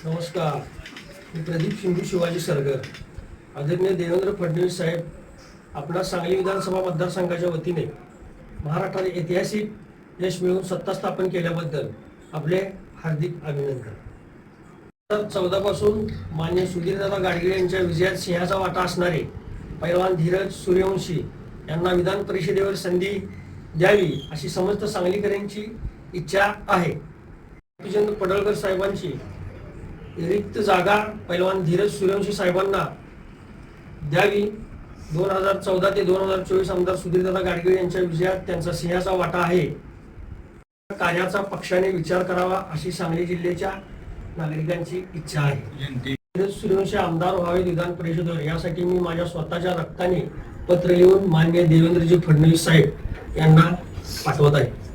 नमस्कार, मी प्रदीप शिंदू शिवाजी सरगर. आदरणीय देवेंद्र फडणवीस साहेब, आपणा सांगली विधानसभा मतदारसंघाच्या वतीने महाराष्ट्रात ऐतिहासिक यश मिळवून सत्ता स्थापन केल्याबद्दल आपले हार्दिक अभिनंदन. 2014 पासून मान्य सुधीरदादा गाडगीळ यांच्या विजयात सिंहाचा वाटा असणारे पैलवान धीरज सूर्यवंशी यांना विधान परिषदेवर संधी द्यावी अशी समस्त सांगलीकरांची इच्छा आहे. गोपीचंद पडळकर साहेबांची रिक्त जागा पैलवान धीरज सूर्यवंशी साहेबांना द्यावी. 2014 ते 2024 आमदार सुधीरदादा गाडगीळ यांच्या विजयात त्यांचा सिंहाचा वाटा आहे. कार्याचा पक्षाने विचार करावा अशी सांगली जिल्ह्याच्या नागरिकांची इच्छा आहे. धीरज सूर्यवंशी आमदार व्हावे विधान परिषदेवर, यासाठी मी माझ्या स्वतःच्या रक्ताने पत्र लिहून माननीय देवेंद्रजी फडणवीस साहेब यांना पाठवत आहे.